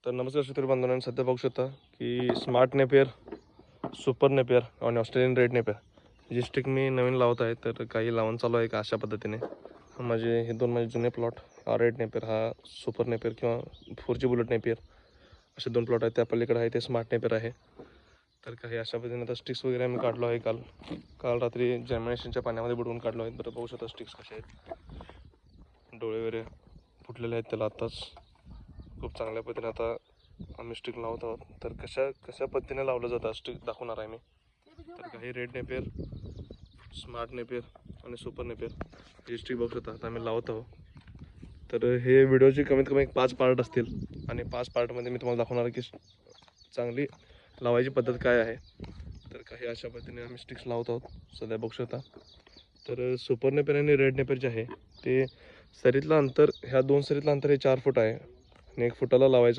तर नमस्कार शेतकरी बांधवांनो, सध्या बघू शकता की स्मार्ट नेपियर, सुपर नेपियर आणि ऑस्ट्रेलियन रेड नेपियर जी स्टिक मी नवीन लावत आहे. तर काही लावून चालू आहे का अशा पद्धतीने. हे दोन माझे जुने प्लॉट, हा रेड नेपियर, हा सुपर नेपियर किंवा 4G बुलेट नेपियर असे दोन प्लॉट आहेत. त्या पलीकडे आहे ते स्मार्ट नेपियर आहे. तर काही अशा पद्धतीने आता स्टिक्स वगैरे आम्ही काढलो आहे. काल रात्री जर्मिनेशनच्या पाण्यामध्ये बुडवून काढलो आहे. बरं बघू शकता स्टिक्स कसे आहेत, डोळे वगैरे फुटलेले आहेत त्याला आत्ताच. खूप चांगल्या पद्धतीने आता आम्ही स्टिक लावत आहोत. तर कशा पद्धतीने लावलं जातं स्टिक दाखवणार आहे मी. तर काही रेड नेपियर, स्मार्ट नेपियर आणि सुपर नेपियर ही स्टिक बघू शकता आता आम्ही लावत आहोत. तर हे व्हिडिओचे कमीत कमी 5 पार्ट असतील आणि 5 पार्टमध्ये मी तुम्हाला दाखवणार आहे की चांगली लावायची पद्धत काय आहे. तर काही अशा पद्धतीने आम्ही स्टिक्स लावत आहोत सध्या बघू शकता. तर सुपर नेपियर आणि रेड नेपियर जे आहे ते सरीतलं अंतर, ह्या दोन सरीतलं अंतर हे 4 फूट आहे आणि 1 फुटाला लावायचं